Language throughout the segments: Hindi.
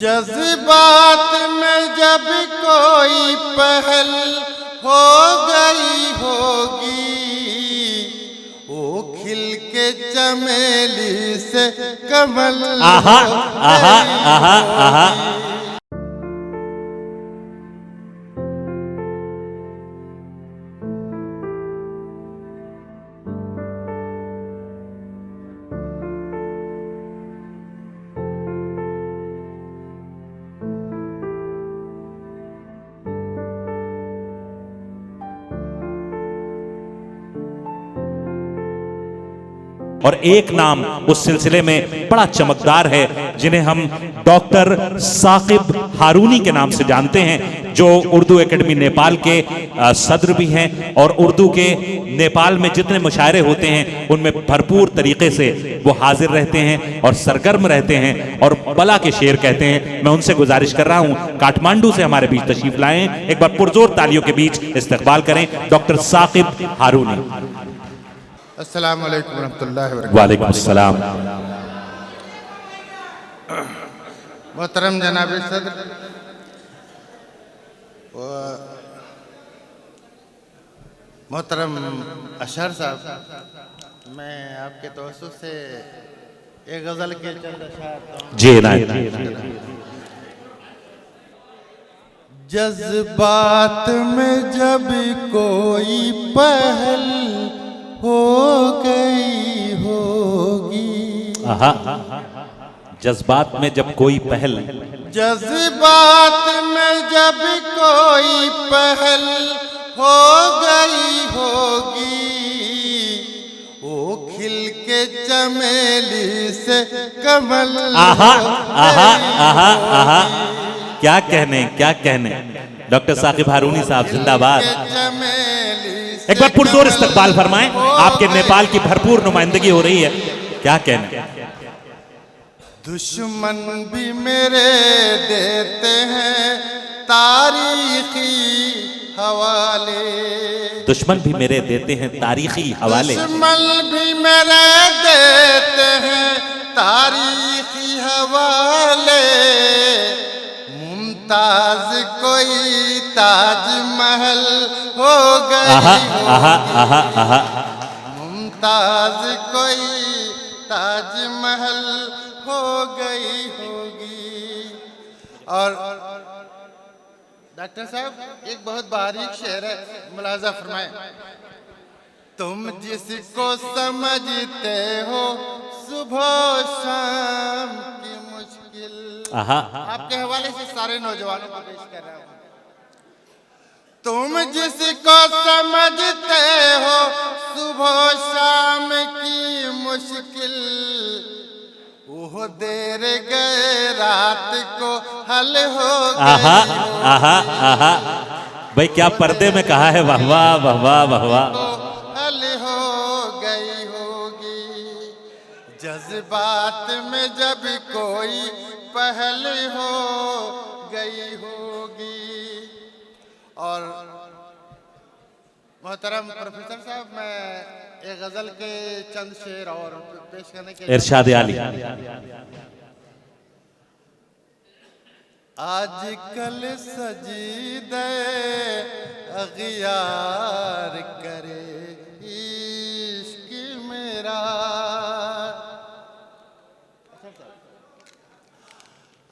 जज्बात में जब कोई पहल हो गई होगी, वो खिल के चमेली से कमल आहा आहा आहा आहा। और एक नाम उस सिलसिले में बड़ा चमकदार है, जिन्हें हम डॉक्टर साकिब हारूनी के नाम से जानते हैं, जो उर्दू एकेडमी नेपाल के सदर भी हैं और उर्दू के नेपाल में जितने मुशायरे होते हैं उनमें भरपूर तरीके से वो हाजिर रहते हैं और सरगर्म रहते हैं और बला के शेर कहते हैं। मैं उनसे गुजारिश कर रहा हूं काठमांडू से हमारे बीच तशरीफ लाएं, एक बार पुरजोर तालियों के बीच इस्तकबाल करें डॉक्टर साकिब हारूनी। अस्सलाम वालेकुम रहमतुल्लाहि व बरकातहू। वालेकुम अस्सलाम। मोहतरम जनाब सदर, मोहतरम अशहर साहब, मैं आपके तवज्जुह से एक गज़ल के चंद अशआर जी ना। जज्बात में जब कोई पहल हो गई होगी, जज्बात में जब कोई पहल, जज्बात में जब कोई पहल हो गई होगी, वो खिल के चमेली से कमल आहा आहा आहा आहा। क्या कहने डॉक्टर साकिब हारूनी साहब जिंदाबाद। एक बार पुरजोर इस्तकबाल फरमाएं, आपके नेपाल की भरपूर नुमाइंदगी हो रही है। क्या कहने। दुश्मन भी मेरे देते हैं तारीखी हवाले, दुश्मन भी मेरे देते हैं तारीखी हवाले, दुश्मन भी मेरे देते हैं तारीखी हवाले। मुमताज कोई ताजमहल हो गई, आहा आहा आहा आहा। मुमताज कोई ताजमहल हो गई होगी। और डॉक्टर साहब एक बहुत बारीक शेर है, मुलाजा फरमाएं। तुम जिसको समझते हो सुबह शाम की मुश्किल, आपके हवाले से सारे नौजवानों को पेश कर रहा हूं। तुम जिसको समझते हो सुबह शाम की मुश्किल, वो देर गए रात को हल हो गई। आहा आहा आहा। भाई क्या पर्दे में कहा है, वाह वाह वाह वाह वाह वाह। हल हो गई होगी। जज्बात में जब कोई पहल हो गई होगी। और मोहतरम प्रोफेसर साहब, मैं एक गजल के चंद शेर और पेश करने के इरशाद आली। आजकल सजीदे अगियार करे इश्क मेरा,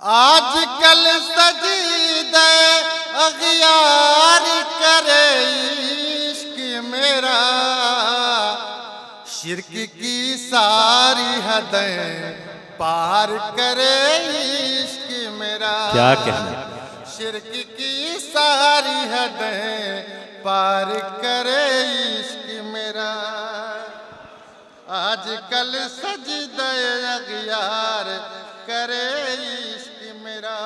आजकल सजीदे अगियार करे इश्क मेरा। शिर्क की सारी हदें पार करे इश्क मेरा। क्या कहना। शिर्क की सारी हदें पार करे इश्क मेरा। आजकल सजदे अगियार करे इश्क मेरा।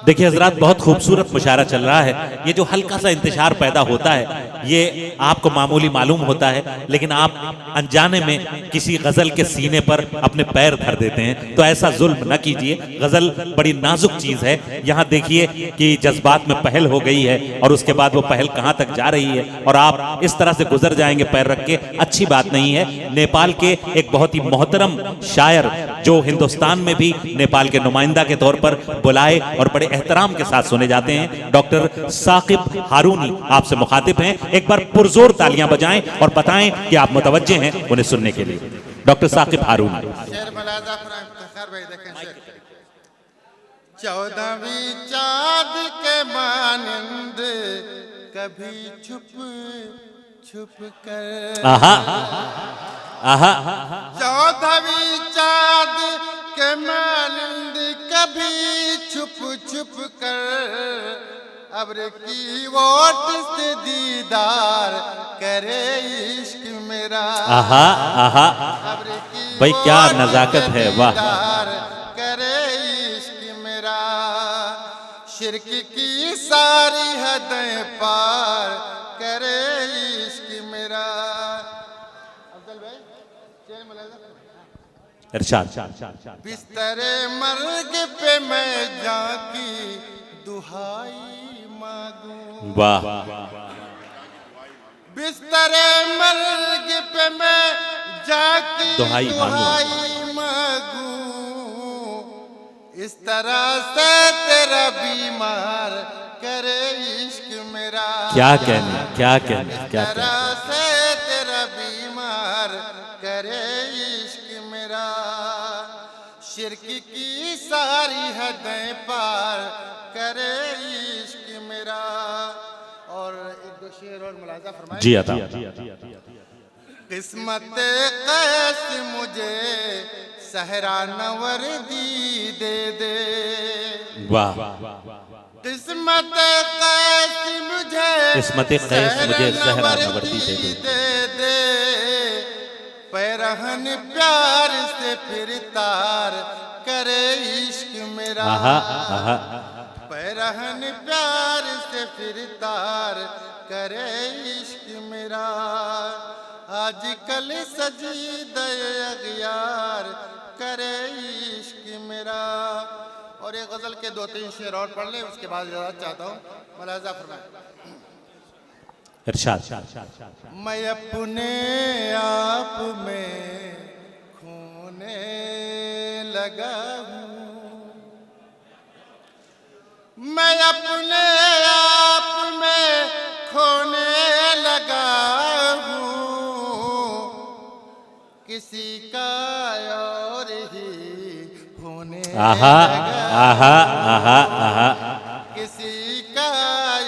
देखिए हजरात, बहुत खूबसूरत मुशायरा चल रहा है। ये जो हल्का सा इंतशार पैदा होता है ये आपको मामूली मालूम होता है, लेकिन आप अनजाने में किसी गजल के सीने पर अपने पैर धर देते हैं, तो ऐसा जुल्म न कीजिए। गजल बड़ी नाजुक चीज है। यहाँ देखिए कि जज्बात में पहल हो गई है और उसके बाद वो पहल कहाँ तक जा रही है और आप इस तरह से गुजर जाएंगे पैर रख के, अच्छी बात नहीं है। नेपाल के एक बहुत ही मोहतरम शायर जो हिंदुस्तान में भी नेपाल के नुमाइंदा के तौर पर बुलाए और बड़े एहतराम के साथ सुने जाते हैं, डॉक्टर साकिब हारूनी आपसे मुखातिब हैं। एक बार पुरजोर तालियां बजाएं और बताएं कि आप मुतवज्जे हैं उन्हें सुनने के लिए। डॉक्टर साकिब हारूनी। शेर मुलाजा फरमाएं, इफ्तिखार भाई देखें शेर। 14वीं चाँद के मानंद कभी छुप छुप कर, आहा आहा, 14वीं चाँद के मानंद कभी छुप छुप कर, अब्र की ओट से दीदार करे इश्क मेरा। आहा आहा, अब्र की भाई क्या ओट से नजाकत है, वाह। दीदार करे इश्क मेरा, शिरक की सारी हदें पार करे इश्क मेरा। अब्दुल भाई शेर मुलाजा। इरशाद। बिस्तरे मर्ग पे मैं जाकी दुहाई मांगूं, वाह। बिस्तरे मर्ग पे मैं जाकी दुहाई मांगूं, इस तरह से तेरा बीमार करे इश्क मेरा। क्या कहने, क्या कहने, क्या इस कहने। तरह से तेरा बीमार करे इश्क मेरा, शिरक की सारी हदें पार करे इश्क मेरा। और एक दो शेर और मुलाजा फरमाएं। जी अता। किस्मत कैस मुझे सहरा नवर्दी दे दे, वाह। किस्मत कैस मुझे, किस्मत कैस मुझे सहरा नवर्दी दे दे, पैरहन प्यार से फिर तार करे इश्क मेरा। आहा आहा, पैरहन प्यार से फिर तार करे इश्क मेरा, आजकल सजीदे अगियार करे इश्क मेरा। और एक गजल के 2-3 शेर और पढ़ ले, उसके बाद इजाजत चाहता हूँ। मुलाजा फरमाएं। इरशाद। मैं अपने आप में खोने लगा हूँ, मैं अपने आप में खोने लगा हूँ, किसी का और ही होने आहा लगा, आहा आहा आहा, किसी का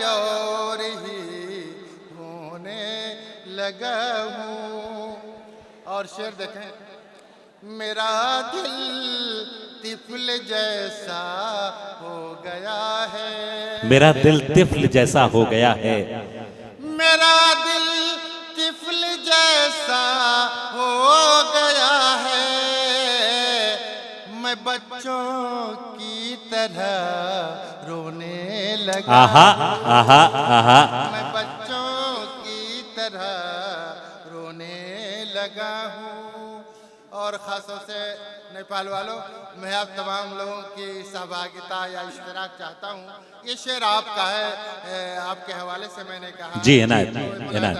और ही होने लगा हूँ। और शेर देखें। मेरा दिल तिफल जैसा हो गया है, मेरा दिल तिफल जैसा हो गया है, मेरा दिल तिफल जैसा हो गया है, मैं बच्चों की तरह रोने लगा, आहा आहा आहा, मैं बच्चों की तरह रोने लगा हूँ। और ख़ासतौर से नेपाल वालों, मैं आप तमाम लोगों की सहभागिता या इश्तिराक चाहता हूँ। ये शेर आपका है, आपके हवाले से मैंने कहा। जी इनायत इनायत।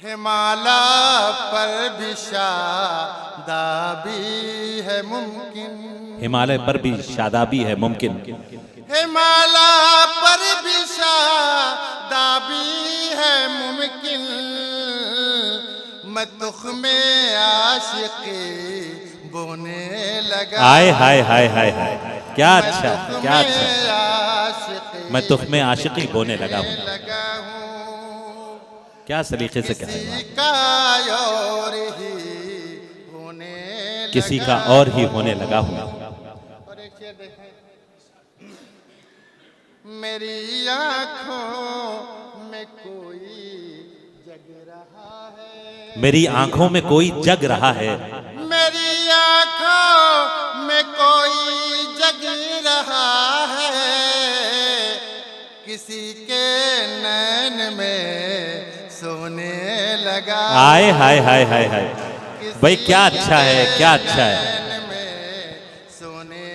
हिमालय पर भी शादाबी है मुमकिन, हिमालय पर भी शादाबी है मुमकिन, हिमालय पर भी शादाबी है मुमकिन, मैं तुख्मे आशिकी बोने लगा। आए हाय हाय हाय हाय, क्या अच्छा क्या अच्छा, आशिकी मैं तुख्मे आशिकी बोने लगा हूँ। लगा हूँ, क्या सलीके से किसी कहेगा, का और ही होने किसी लगा का और ही होने लगा हूँ। और एक शेर देखें। मेरी आँखों में कोई जग रहा है, मेरी आंखों में कोई जग रहा है, मेरी आँखों में कोई जग रहा किसी के नैन में सोने लगा। आए हाय हाय हाय हाय, भाई क्या अच्छा है, क्या अच्छा है। नैन में सोने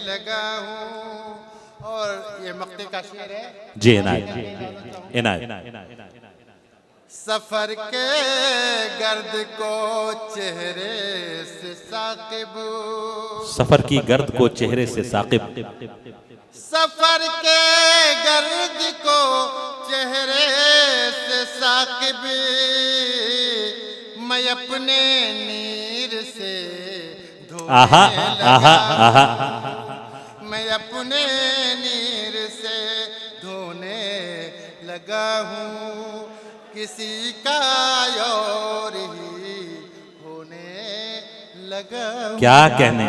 लगा हूँ। और ये मक्ते का शेर है जी इनायत, इनायत। सफर के गर्द को चेहरे से साकिब, सफर की गर्द को चेहरे से साकिब, सफर के गर्द को चेहरे से साकिब, मैं अपने नीर से धोने आहा आहा लगा। आहा, मैं अपने नीर से धोने लगा हूँ, किसी का और ही होने लगा हूँ। क्या कहने।